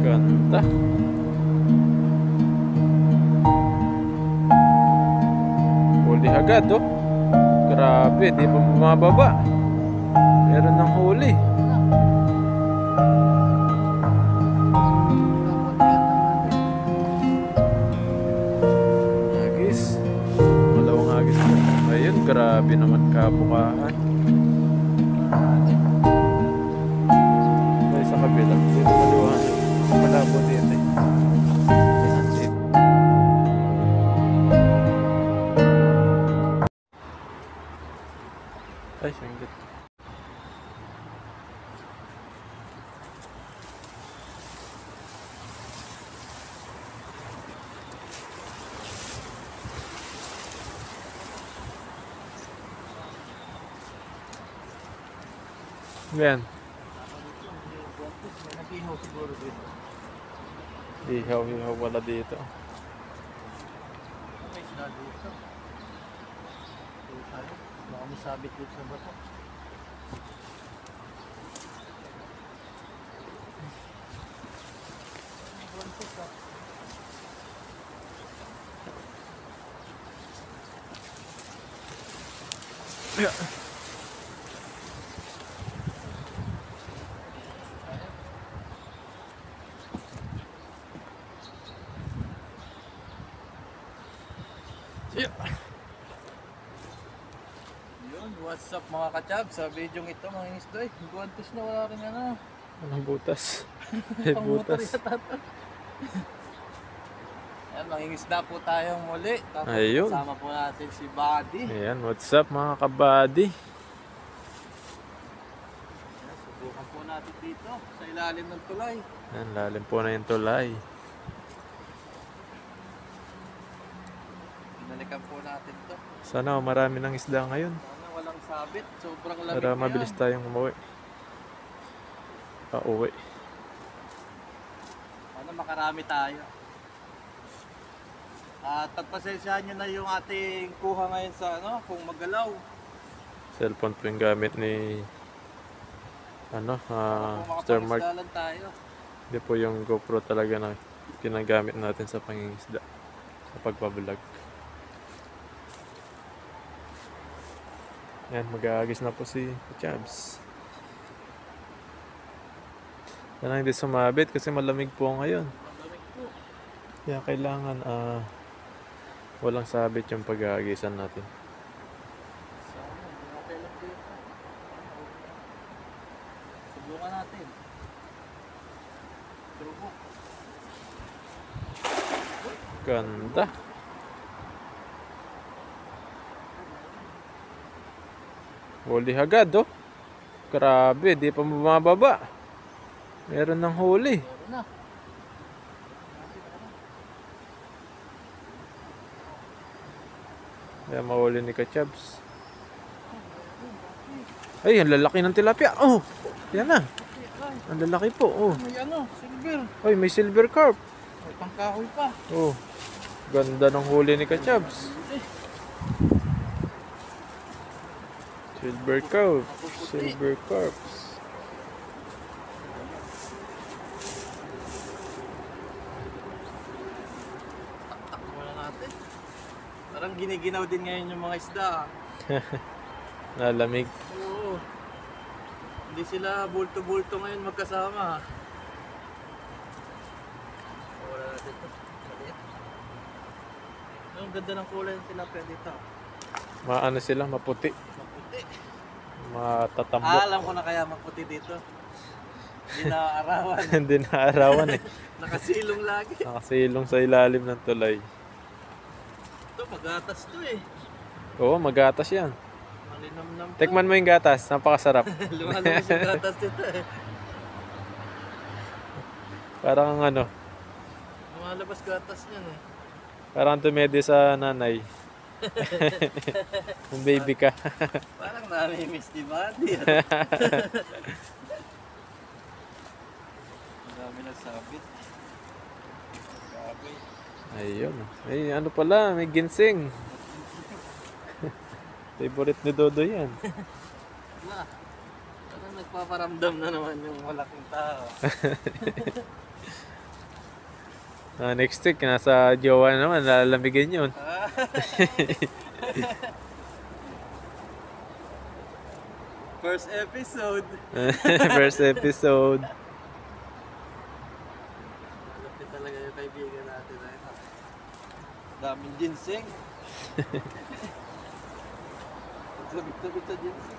Ganda. Huli agad oh. Grabe, di pa bumababa. Meron ng huli. Agis. Malawang agis. Ayun, grabe naman kabukaan. Ay, sa kabila. Dito maliwanag. Malabo dito eh. Ay, sanggit. Yan. Nag-ihaw siguro dito. Ihaw wala dito. May isda dito. Baka may sabit dito sa bato. Yeah. Yeah. Yun, what's up mga kachab? Sa video ito mga isda eh. Buwantos na wala rin ano. Anong butas? Ay, Pang-motor butas. yata to. Yan, mangingisda po tayong muli. Tapos Ayun. kasama po natin si Buddy. Ayan, what's up mga kabady? Yan, subukan po natin dito sa ilalim ng tulay. Ayan, lalim po na yung tulay. Binalikan po natin to. Sana marami ng isda ngayon. Sana walang sabit. Sobrang lamig Para na mabilis yan. tayong umuwi. Pauwi. Sana makarami tayo. At pagpasensyahan nyo na yung ating kuha ngayon sa ano, kung magalaw. Cellphone po yung gamit ni Kung Star Mark. makapangisda lang tayo. Hindi po yung GoPro talaga na ginagamit natin sa pangingisda. Sa pagbablog. Yan, mag-aagis na po si Chabs. Sana hindi sumabit kasi malamig po ngayon. Malamig po. Kaya kailangan walang sabit yung pag-aagisan natin. Sana, okay lang dito. Subukan natin. Turbo. Ganda. Huli agad oh. Grabe, di pa bumababa. Meron ng huli. Meron na. Kaya mahuli ni Kachabs. Ay, ang lalaki ng tilapia. Oh, yan na. Ang lalaki po. Oh. May ano, silver. Ay, may silver carp. May pangkahoy pa. Oh, ganda ng huli ni Kachabs. Silver carp. Silver carps. Takbo na natin. Parang giniginaw din ngayon yung mga isda. Nalamig. Oo. Hindi sila bulto-bulto ngayon magkasama. Wala natin ito. Maliit. Ang ganda ng kulay ng tilapia dito. Maano sila, maputi. Maputi. Matatambok. Alam ko na kaya maputi dito. Hindi naaarawan. Hindi naarawan eh. Nakasilong lagi. Nakasilong sa ilalim ng tulay. Ito, magatas to eh. Oo, magatas yan. Malinamnam to. Tikman mo yung gatas, napakasarap. Lumalabas yung gatas dito eh. Parang ano, Lumalabas gatas niyan eh. parang tumedi sa nanay. Kung baby ka. Parang nami-miss ni Buddy. Ang dami nagsabit. Grabe. Ayun. Ay, ano pala, may ginseng. Favorite ni Dodo yan. Wala. Parang nagpaparamdam na naman yung malaking tao. Next week, nasa jowa naman, lalamigin yun. First episode. First episode. Malapit talaga yung kaibigan natin. Daming ginseng. Sabit-sabit sa ginseng.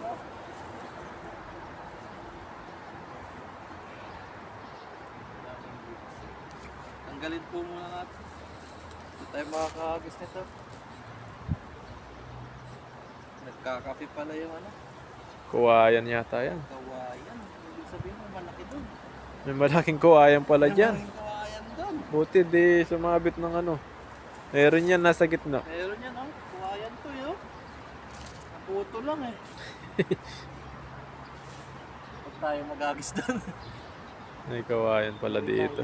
Tanggalin po muna natin. Hindi tayo makakahagis nito. Nagkakape pala yung ano. Kuwayan yata yan. Kawayan. Ibig sabihin mo malaki dun. May malaking kuwayan pala dyan. Malaking kawayan dun. Buti di sumabit ng ano. Meron yan nasa gitna. Meron yan oh. Kawayan to yun. Naputo lang eh. Huwag tayo magagis dun. May kawayan pala dito.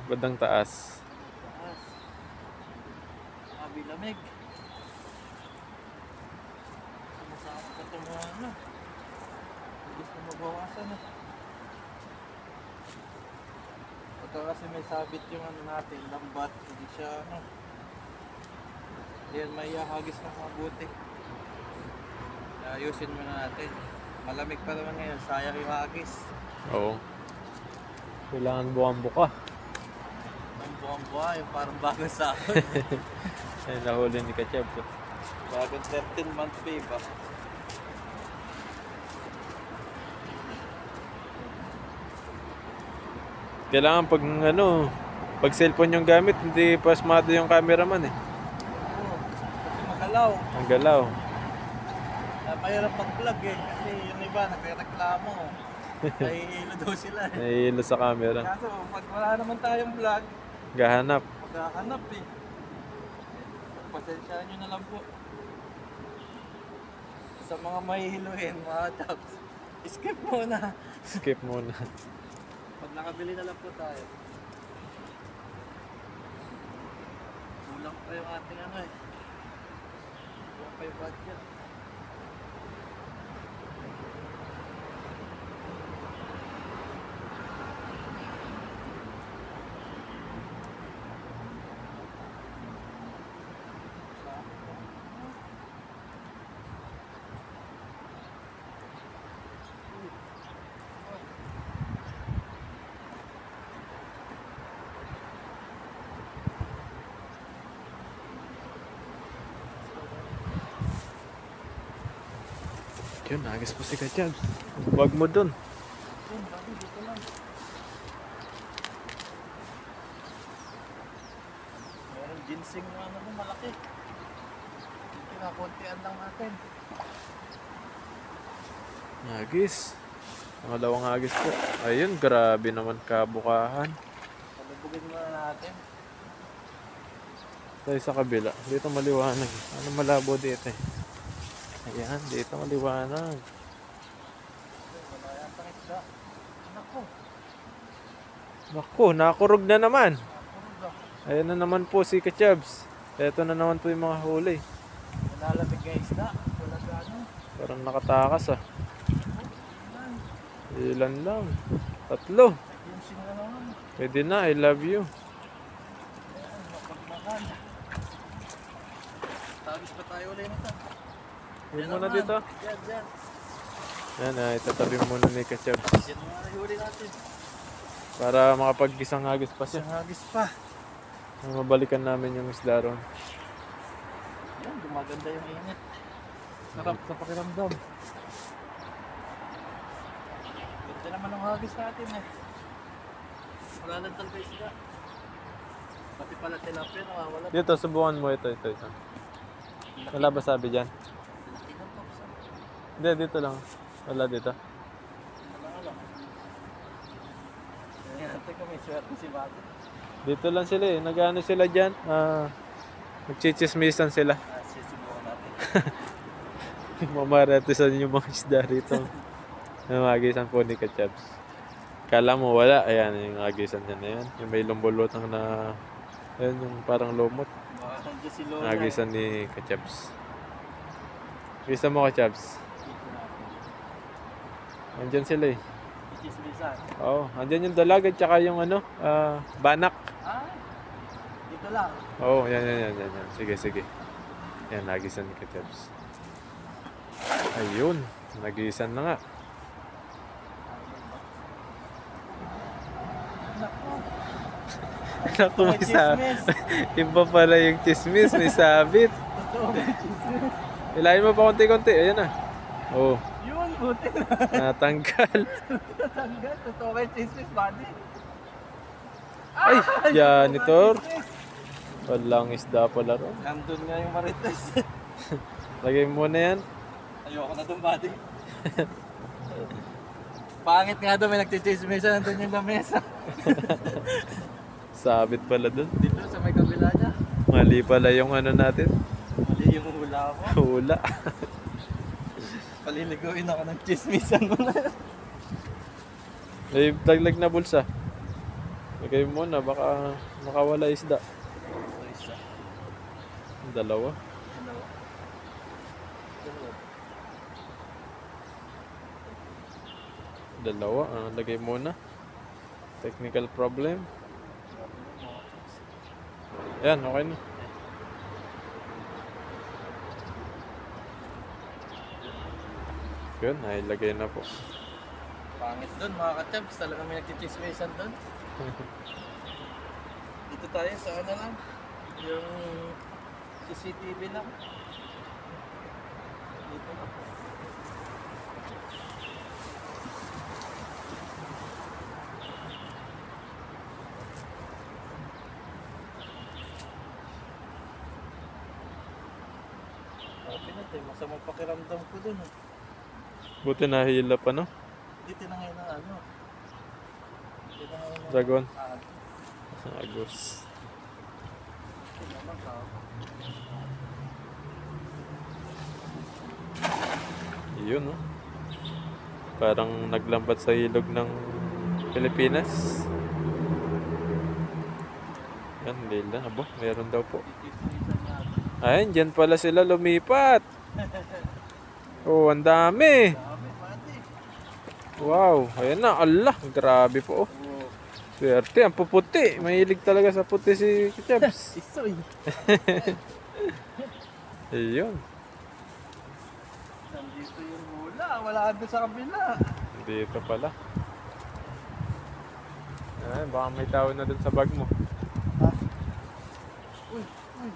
Bandang taas. Taas. Mabilamig. Sumasama pa itong mga ano. Gusto mabawasan eh. Pagka kasi may sabit yung ano natin, lambat, hindi siya ano. Yan may hagis ng mabuti. Ayusin muna natin. Malamig pa naman ngayon, sayang yung hagis. Oo. Kailangan buwang-buka. Ang buwang-buwa, yung parang bagong sahod. Ay, nahuli ni Kachab. Bagong 13-month pay ba? Kailangan pag ano, pag cellphone yung gamit, hindi pasmado yung cameraman eh. Oo, kasi magalaw. Ang galaw. Mahirap pag-vlog eh, kasi yung iba nagreklamo. Nahihilo daw sila eh. Nahihilo sa camera. Kaso pag wala naman tayong vlog, Gahanap. maghahanap eh. Pasensyaan nyo na lang po. Sa mga mahihiluin, mga chaps, skip muna. Skip muna. Pag nakabili na lang po tayo. Kulang pa yung ating ano eh. Kulang pa yung budget. Yun, nagis po si Kachab. Huwag mo dun. Yun, bago dito lang. Meron ginseng na ano mo malaki. Kinakuntian lang natin. Nagis. Pangalawang agis po. Ayun, grabe naman kabukahan. Palubugin muna natin. Tayo sa kabila. Dito maliwanag. Ano malabo dito eh. Ayan, dito maliwanag. Wala yatang isda. Nako. Naku, nakurog na naman. Nakurog ah. Ayan na naman po si Kachabs. Ito na naman po yung mga huli. Nalalabig nga isda. Wala gano. Parang nakatakas ah. Yan. Ilan lang. 3. Ginseng na naman. Pwede na, I love you. Ayan, mapagmakan. Tagis pa tayo ulit nito. Yun Yan muna naman. dito. Yan, yan. Yan ah, itatabi muna ni Kachabs. Yan mga nahuli natin. Para makapag-isang agis pa siya. Isang hagis pa. Mabalikan namin yung isda ron. Yan, gumaganda yung init. Sarap sa pakiramdam. Ganda naman ang hagis natin eh. Wala lang talaga isda. Pati pala tilapia nawawala. Dito, subukan mo ito. Wala ba sabi dyan? Laki ng tops. Hindi, dito lang. Wala dito. Wala. Ayan, teka may swerte si Bago. Dito lang sila eh. Nag-ano sila dyan? Nagchichismisan sila. Susubukan natin. Mamaratisan yung mga isda rito. Namagisan po ni Kachabs. Kala mo wala. Ayan, yung agisan niya na yan. Yung may lumbulutang na... Ayan, yung parang lumot. Baka nandiyan si Lola. Nagisan ni Kachabs. Bisa mo Kachabs. Dito natin. Andyan sila eh. Chismisan. Oo, andyan yung dalaga tsaka yung ano, banak. Ah, Dito lang. Oo, yan. Sige, sige. Yan, nagisan ni Kachebs. Ayun, nagisan na nga. Naku. Naku, may Chismis. Iba pala yung chismis, may sabit. Totoo may chismis. Hilahin mo pa konti-konti, ayan na. Oo, Yun, buti na. natanggal. Natanggal. Totoo may chismis, buddy. Ay, janitor. Chismis. Walang isda pala ron. Nandun nga yung marites. Lagay mo na yan. Ayoko na dun, buddy. Pangit nga doon, may nagchichismisa, nandun yung lamesa. Sabit pala dun. Dito sa may kabila niya. Mali pala yung ano natin. Mali yung hula ko. Hula. Paliliguin ako ng chismisan mo na. May daglag na bulsa. Lagay mo na, baka makawala isda. Isa. Dalawa. Dalawa, lagay muna. Technical problem. Yan, okay na. Yun, nailagay na po. Pangit doon mga ka-champs, talaga may nagchichismisan doon. Dito tayo sa ano lang, yung CCTV lang. Dito na. Sabi natin, masamang pakiramdam ko doon. Buti nahila pa, no? Dito na ngayon ang ano. Dito na ngayon ang Dragon. ah, Agos. ito naman ka. Yun, no? Parang naglambat sa ilog ng Pilipinas. Yan, lila. Abo, meron daw po. Chismisan natin. Ayun, dyan pala sila lumipat. Oh, ang dami. Dami, pati. Wow, ayan na. Allah, grabe po. Oh. Oo. Swerte, ang puputi. Mahilig talaga sa puti si Kachebs. Isoy. Ayun. Nandito yung hula. Wala ka doon sa kabila. Dito pala. Ay, baka may tao na dun sa bag mo. Ha? Uy, uy,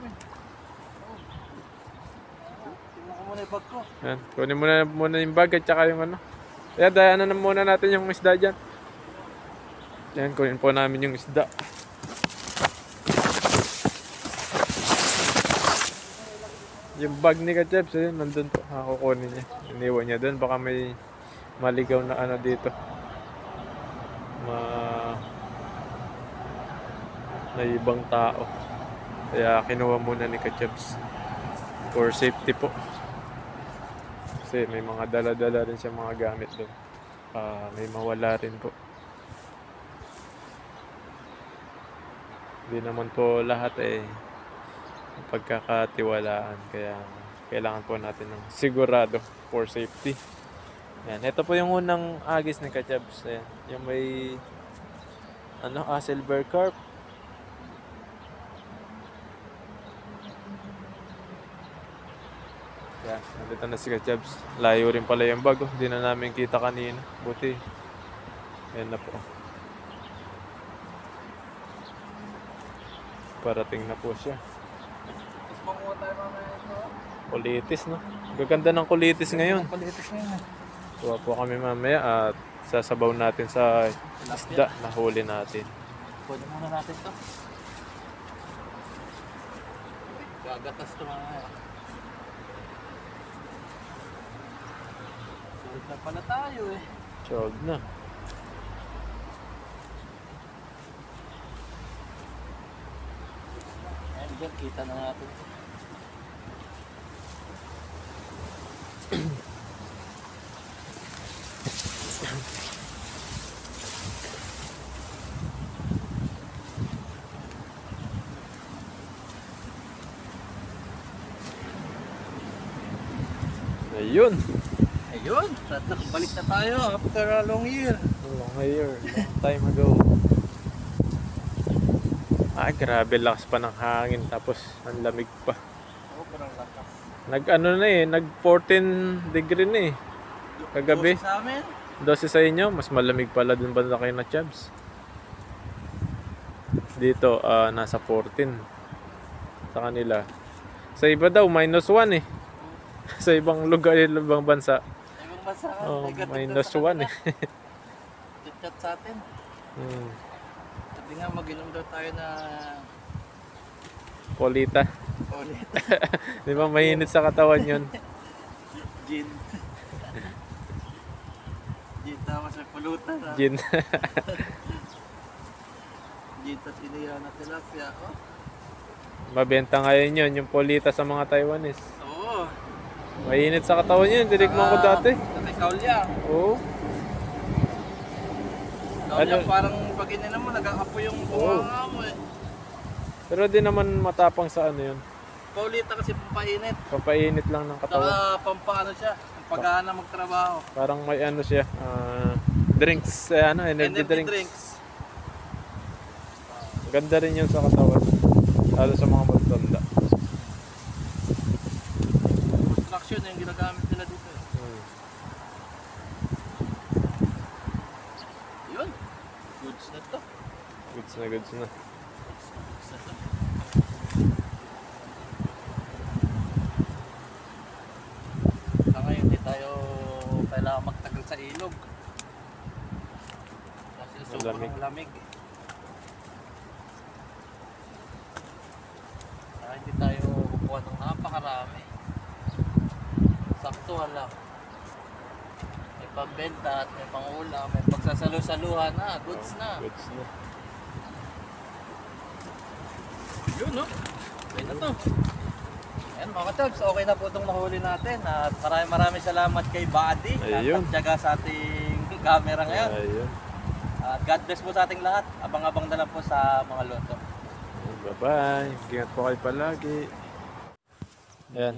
uy. Oh. Tingnan ko muna yung bag ko. Yan, kunin muna yung bag at saka yung ano. Kaya dayanan na muna natin yung isda dyan. Yan, kunin po namin yung isda. Yung bag ni Kachebs, ayun, nandun po. Kukunin niya. Iniwan niya dun. Baka may maligaw na ano dito. Na ibang tao. Kaya kinuha muna ni Kachebs. For safety po. Kasi may mga dala-dala rin siya mga gamit doon. May mawala rin po. Hindi naman po lahat pagkakatiwalaan. Kaya kailangan po natin ng sigurado for safety. Yan. Ito po yung unang agis ni Kachebs. Ayan. Yung may silver carp. Yan, nandito na si Kachebs. Layo rin pala yung bag. Hindi na namin kita kanina. Buti. Yan na po. Parating na po siya. Tapos makuha tayo mamaya ito. Kulitis, no? Gaganda ng kulitis ngayon. Palitis ngayon. Kuha po kami mamaya at sasabaw natin sa isda na huli natin. Kunin muna natin ito. Gagatas ito mamaya. Sulit na pala tayo eh. Chog na. Ayan dyan, kita na natin. Ayun. Ayun, balik na tayo after a long year. Long year, long time ago. Ay, grabe lakas pa ng hangin tapos ang lamig pa. Sobrang lakas. Nag ano na eh, nag 14 degree na eh. Kagabi. 12 sa amin. 12 sa inyo, mas malamig pala dun banda kayo na Chabs. Dito, nasa 14 sa kanila. Sa iba daw, -1 eh. Sa ibang lugar, ibang bansa. Ibang bansa ka. Oh, negative daw sa -1 kanila. eh. Chat sa atin. Hmm. Sabi nga mag-inom daw tayo na Polita. ulit. Di ba mainit sa katawan yun? Gin. Gin tama sa pulutan ha. Gin. Gin tas inihaw na tilapia. Oh. Mabenta ngayon yun, yung Polita sa mga Taiwanese. Oo. Mainit sa katawan yun, tinikman ko dati. Sa kaulya. Oo. Kaulya Ano? parang pag ininom mo nag-aapoy yung bunganga mo eh. Pero di naman matapang sa ano yun. Paulita kasi pampainit. Pampainit lang ng katawan. Saka pampaano siya. Pagana magtrabaho. Parang may ano siya, drinks, energy drinks. Ganda rin yun sa katawan. Lalo sa mga matanda. Construction yung ginagamit nila dito eh. Yun. Goods na to. Goods na goods na. Goods na to. Saka hindi tayo kailangan magtagal sa ilog. Kasi sobrang lamig. Saka hindi tayo kukuha ng napakarami. Sakto lang. May pambenta at may pangulam, may pagsasalo-saluhan na, goods na. Goods na. Yun no? Okay na to. Ayan mga katabs, okay na po itong nahuli natin. At maraming salamat kay Buddy na Ayun. nagtyaga sa ating camera ngayon. Ayun. At God bless po sa ating lahat. Abang-abang na lang po sa mga loto. Bye-bye. Ingat po kayo palagi. Ayan.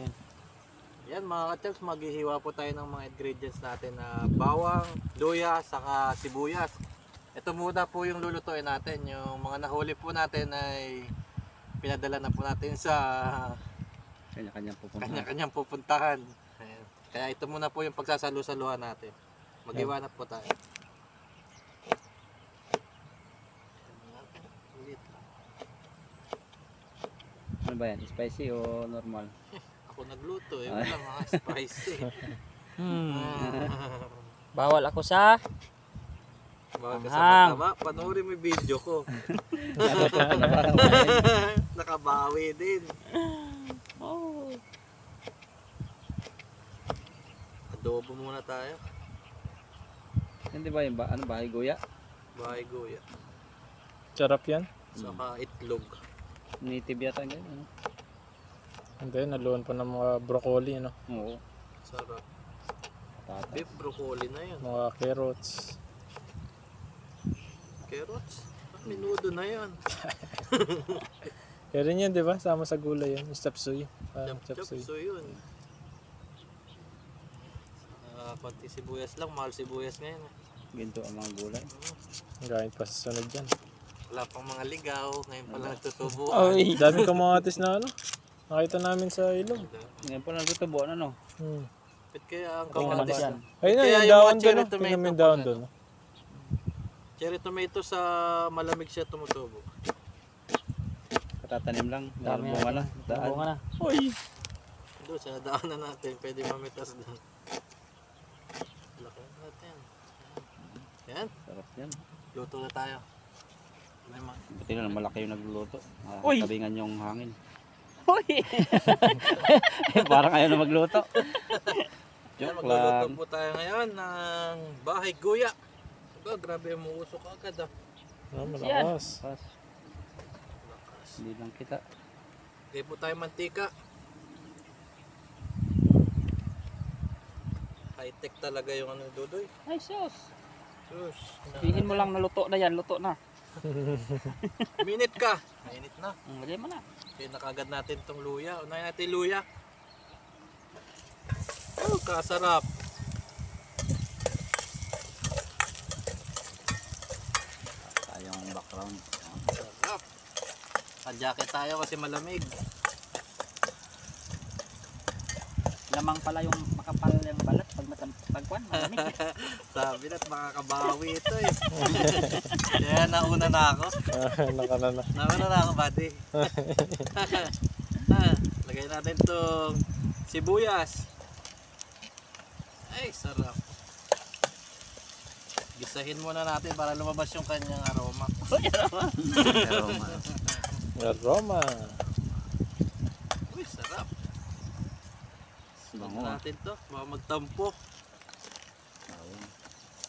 Yan mga katabs, maghihiwa po tayo ng mga ingredients natin na bawang, luya, saka sibuyas. Ito muna po yung lulutuin natin. Yung mga nahuli po natin ay pinadala na po natin sa kanya-kanyang pupuntahan. Ayan. Kaya ito muna po yung pagsasalo-saluhan natin. Maghiwa na po tayo. Ano ba yan? Spicy o normal? Ako nagluto eh. Wala mga spicy. Bawal ako sa... Baka sa Anghang. mataba, panoorin mo yung video ko. Nakabawi din. Oh. Adobo muna tayo. Hindi ba yung bahay guya? Bahay guya. Sarap yan. Saka itlog. Native yata ganyan. Ano? Hindi, naluwan pa ng mga broccoli, ano? Oo. Sarap. Patatas. Beef broccoli na yun. Mga carrots. Carrots. Minudo na yun. Kaya rin yun, di ba? Sama sa gulay yan. Chapsuy. Chop-chop. So yun. Konti sibuyas lang. Mahal sibuyas ngayon. Ginto ang mga gulay. Gayet pa sa sunod yan. Wala pang mga ligaw. Ngayon pala nagtutubo. Ay! Dami kamatis na ano. Nakita namin sa ilog. Ngayon pa lang tutubuan ano? Ba't kaya ang Kung kamatis? yan. Ayun na, Kaya yung yung daon mga doon. cherry No? tomato Tingnan mo yung pa daon na, doon. No? Cherry tomato sa malamig siya tumutubo. Katatanim lang. Dami Bunga na. Daan. Bunga na. Uy! Doon sa daanan natin, pwede mamitas doon. Laki natin. Yan, Sarap yan. luto na tayo. May mga Buti na malaki yung nagluluto. Uy! Tabingan yung hangin. Uy! Parang ayaw na magluto. Yan, Joke magluluto lang. po tayo ngayon ng bahay guya. Diba, grabe yung muusok agad ah. Ah, malakas. Pas. Hindi lang kita. Lagay po tayo mantika. High-tech talaga yung ano Dudoy. Ay, sus. Sus. Sabihin mo lang na luto na yan, luto na. Minute ka. Mainit na. Lagay mo na. Okay, nakagad natin itong luya. Unahin natin yung luya. Oh, kasarap. Tayong background. Sarap. Naka-jacket tayo kasi malamig. Lamang pala yung makapal yung balat pagkuan, malamig. Sabi na't makakabawi ito eh. Kaya nauna na ako. Nakanana. Nauna na ako, buddy. Lagay natin itong sibuyas. Ay, sarap. Gisahin muna natin para lumabas yung kanyang aroma. Aroma. Uy, sarap. Bango. Tignan natin to, baka magtampo.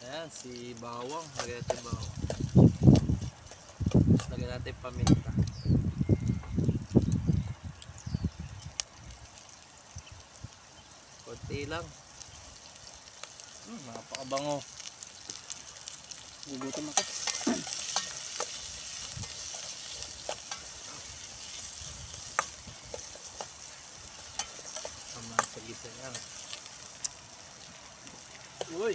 Ayan, si bawang. Lagay natin bawang. Lagay natin paminta. Konti lang. Napakabango. Gugutom ako. Tama sa gisa yan. Uy!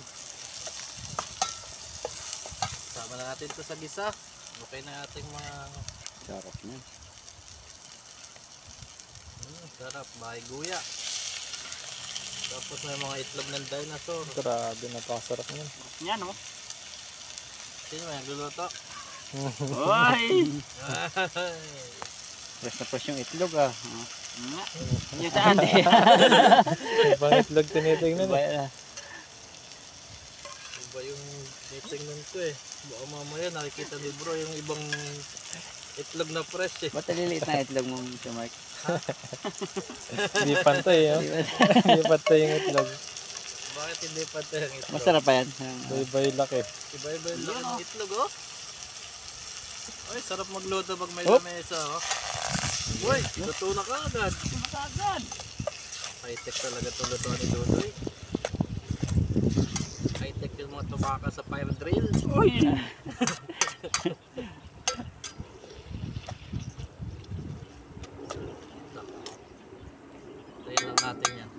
Sama na natin to sa gisa. Okay na ating mga... Sarap niya. Sarap, bahay guya. Tapos may mga itlog ng dinosaur. Grabe, napakasarap niyan. Yan oh. Sino may nagluluto? Oy! Fresh na fresh yung itlog ah. Yung saan eh. Ibang itlog tinitingnan eh. Iba, Iba yung titingnan ko eh. Baka mamaya nakikita ni bro yung ibang itlog na fresh eh. ba't naliliit na itlog mo si Mark? Hindi pantay, oh. Hindi pantay yung itlog. Bakit hindi pa ito yung itlog? Masarap pa yan. Bay-bay laki. Iba-iba yung laki ng itlog oh. Ay, sarap magluto pag may lamesa oh. Uy, luto na ka agad. Masagad. High-tech talaga itong luto ni Dudoy. High-tech yung mga tubaka sa fire drill. Uy! Tayo lang natin yan.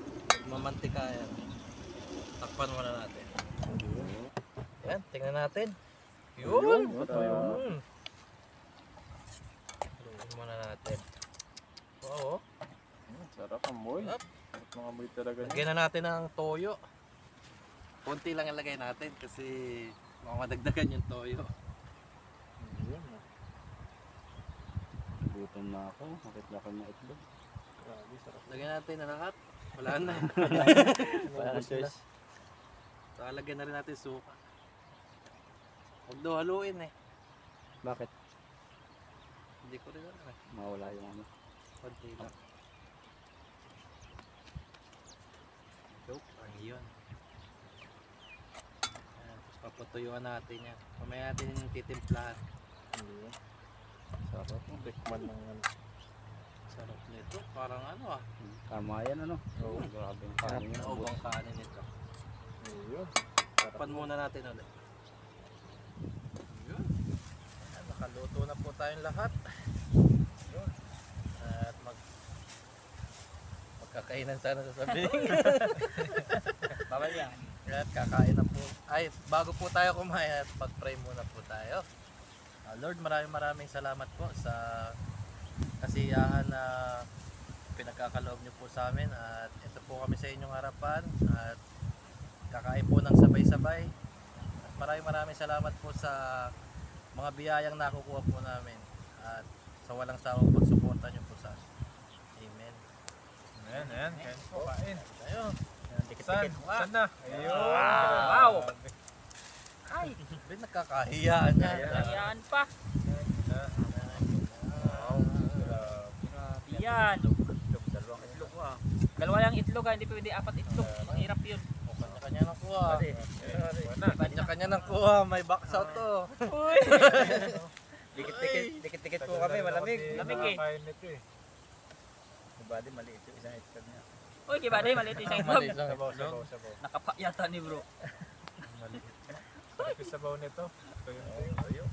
Mamantika yan. Takpan muna natin. Yan, tingnan natin. Yun! Yun! Luin muna natin. Oo. Sarap amoy. Sarap. Sarap ng amoy talaga niya. Lagyan na natin ng toyo. Konti lang ilagay natin kasi madagdagan yung toyo. Gutom na ako. Nakit-lakal na itlog. Grabe, sarap. Lagyan natin na lahat. Wala na. Wala na choice. So, lagyan na rin natin suka. Huwag daw haluin eh. Bakit? Hindi ko rin alam eh. Mawala yung ano. Konti lang. Joke, ang yun. Ayan, tapos papatuyuan natin yan. Mamaya natin yung titimplahan. Sarap. Tikman ng ano. Sarap nito. Parang ano ah. Tama yan ano. Oo, grabe yung kanin niya. Naubang kanin nito. Ayun. Takpan muna natin ulit. Yun. Ayan, nakaluto na po tayong lahat. Yun. At magkakainan sana sa sabihin. Bawal yan. At kakain na po. Ay, bago po tayo kumain at mag-pray muna po tayo. Lord, maraming salamat po sa kasiyahan na pinagkakaloob niyo po sa amin. At ito po kami sa inyong harapan. At kakain po ng sabay-sabay. At maraming salamat po sa mga biyayang nakukuha po namin. At sa walang sawang pagsuporta niyo po sa amin. Amen. Ayan, ayan. Kain po, kain. Tayo. Saan? Saan na? Ayun. Wow! Ay! Ben, nakakahiyaan niya. Yan pa. Wow. Grabe. Yan. Dalawang itlog mo ah. Dalawa yung itlog ha, hindi pwede apat itlog. Mahirap yun. Kanya-kanya ng kuha. Wala. Kanya-kanya ng kuha. May box out to. Uy! Dikit-dikit po kami, malamig. Lamig eh. Kain nito eh. Diba di maliit yung isang itlog niya. Uy, kiba day, maliit isang itlog. Maliit lang. Sabaw, sabaw, sabaw. Nakapa yata ni bro. Maliit. Sarap yung sabaw nito. Tuyo.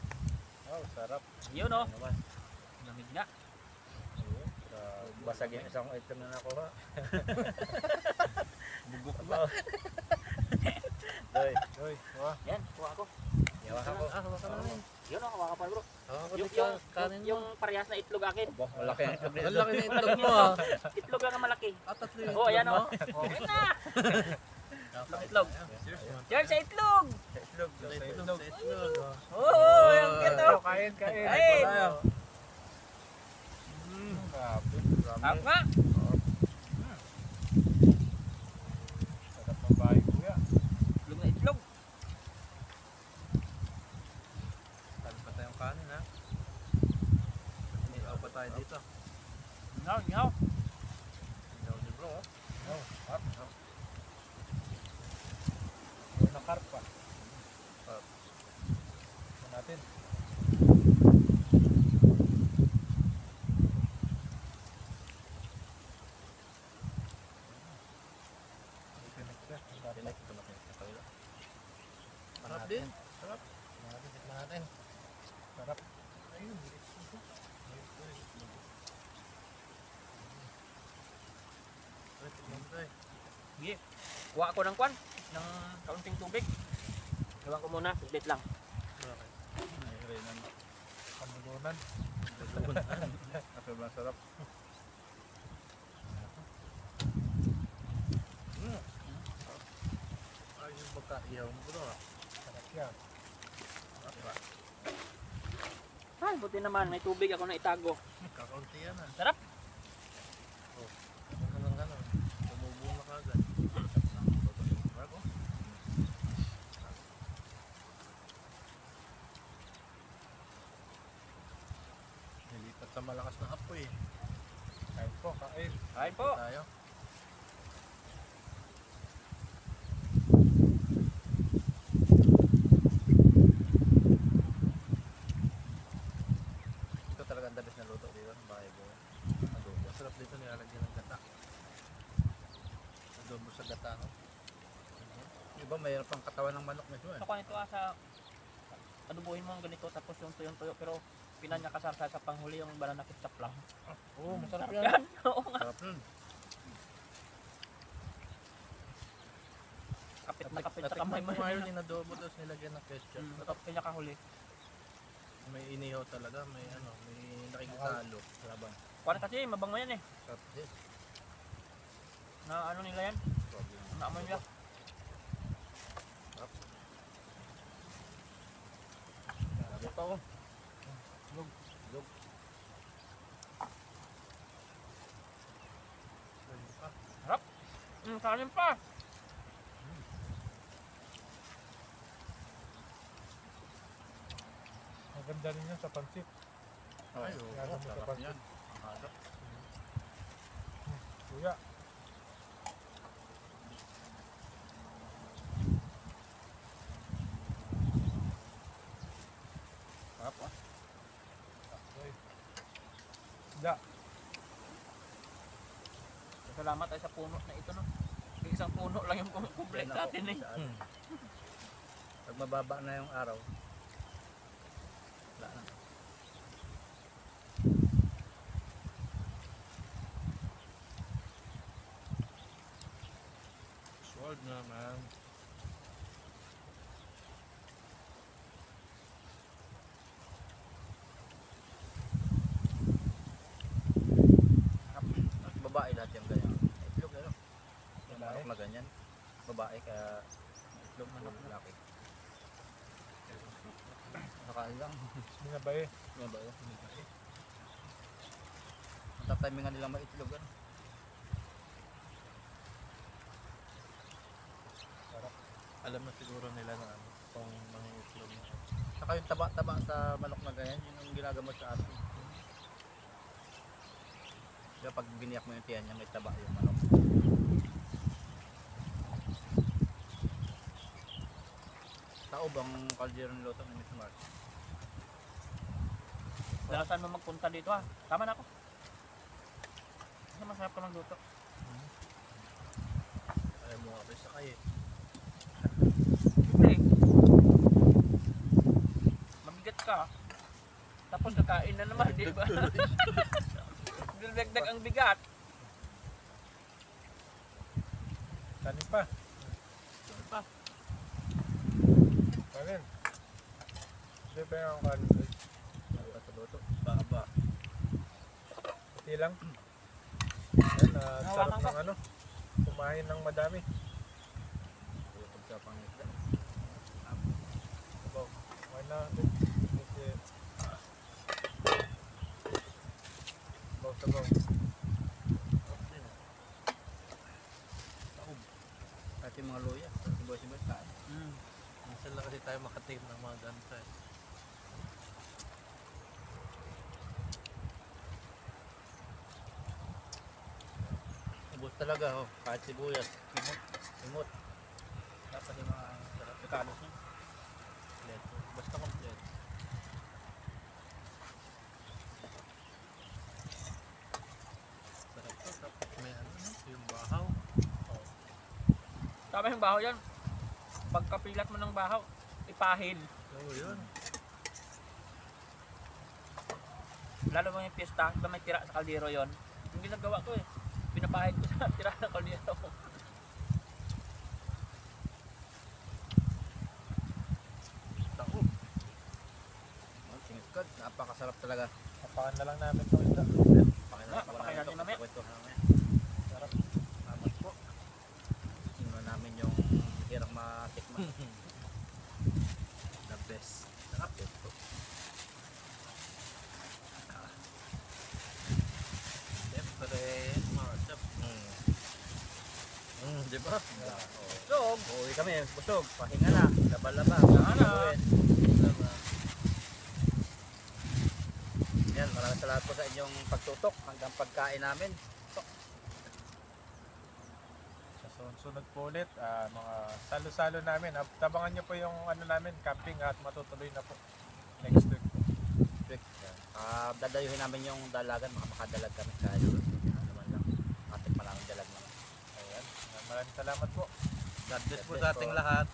Wow, sarap. Yun oh. Lamig nga. Ayun. Grabe. Basag yung isang itlog na nakuha. Bugok ba? Doy, Uy, wah. Yan, kuha ko. yawa ako. Hawakan namin. Yun oh, kuha kapal bro. Yung, Yung, yung parehas na itlog akin. Malaki ang itlog Ang laki na itlog mo ah. Itlog lang ang malaki. Tatlo yung Oh, ayan mo. oh. Ayun na. Itlog. Cheers sa itlog. Itlog. Itlog. Oh, yung ganda. Kain. Ay. Sarap nga. Sarap ng bahay kuya. Itlog na itlog. Talo pa tayong kanin ha. Inihaw pa tayo dito. Ngaw, ngaw. Inihaw ni bro. Nakarpa. Natin. Sarap din. Sarap. Tikman natin. Sarap. Sige. Kuha ako ng kwan. Ng kaunting tubig. Gawan ko muna. Saglit lang. Kamugunan. Sobrang sarap. Ay, yung pagka-ihaw mo bro. Sarap yan. Ay, buti naman. May tubig ako na itago. Kakaunti yan ah. Sarap. Ganun. Tumubo na kagad. Bago. Nilipat sa malakas na apoy eh. Kain po, kain. Kain po. Tayo. Ito talaga ang dabis na luto dito ng bahay ko. Adobo. Sarap dito nilalagyan ng gata. Adobo sa gata, no? Iba mayroon pang katawan ng manok na eh. Ito ko nito sa adubuhin mo ang ganito tapos yung tuyong-tuyo pero pinanya kasarsa sa panghuli yung banana ketchup lang. Oo, masarap Sarap yan. yan. Oo nga. Sarap nun. Kapit na kapit sa Natikman kamay ko mo. ngayon yung adobo tapos nilagyan ng ketchup. Tapos pinakahuli. May inihaw talaga, may ano, may nakikisalo. Laban. Kuwan kasi mabango yan eh. Sarap din. Na ano nila yan? Problem. Naamoy nila. Sabi pa ako. Kanin pa. Maganda rin yan sa pansit. Ay, Kaya oo, mo sa sarap pansit. yan. Ang harap. Kuya. Sarap ah. Okay. Da. Salamat tayo sa puno na ito no. Yung isang puno lang yung kumplek Yan ako, natin eh. sa ano. Pag mababa na yung araw, wala na. Sword naman. At babae lahat yung ganyan. Itlog ano? Yung Babae? manok na ganyan. Babae kaya itlog manok laki. Nakain lang. Binabae. Yung babae. Matatimingan nilang maitlog ano. Alam na siguro nila na ano, kung mga itlog na. Saka yung taba-taba sa manok na ganyan, yun yung ginagamot sa atin. Kaya pag biniyak mo yung tiyan niya, may taba yung manok. Tao bang kaldero ng luto ni Miss Mars? Dalasan mo magpunta dito ha. Tama na ako. Kasi masarap ka magluto. Ayaw mo nga sa kaya. Siyempre. Mabigat ka. Tapos kakain na naman, di ba? Dagdag ang bigat. Kanin pa. Ano pa? Kanin. Hindi pa yung kanin. Patuloto. Baba. Pati lang. Yan, sarap Hawakan ko. ng ano. Kumain ng madami. Tulog sa pangisda. Sabaw. Kumain na natin. Kasi... Sabaw. At yung mga luya. Sibol-sibol kain. Minsan lang kasi tayo makatim ng mga ganito eh. Ubus talaga oh. Kahit sibuyas. Simot. Tapos yung mga sarap yung kalos niya. Kompleto. Basta kompleto. Sarap to. Tapos may ano no? Yung bahaw. Tama yung bahaw yan. Pagkapilat mo ng bahaw, ipahid. Oo yun. Lalo mo yung pista, diba may tira sa kaldero yon. Yung ginagawa ko eh. Pinapahid ko sa tira ng kaldero. Tako. Oh, tingkad. Napakasarap talaga. Kapakan na lang namin itong isda. Papakain natin mamaya. Sarap. Salamat po. Tingnan namin yung hirang matikman. The best. Sarap ito. Siyempre, mga chap. Di ba? Busog. Uwi kami, busog. Pahinga na. Laba-laba. Pahinga na. Diba? Yan, maraming salamat po sa inyong pagtutok hanggang pagkain namin. Sa sunod po ulit, mga salo-salo namin. Tabangan nyo po yung ano namin, camping at matutuloy na po next week po. Dadayuhin namin yung dalagan, makadalag kami kahit ano naman lang. Ating maraming dalag naman. Ayan. Maraming salamat po. God bless po God sa bless ating po. lahat.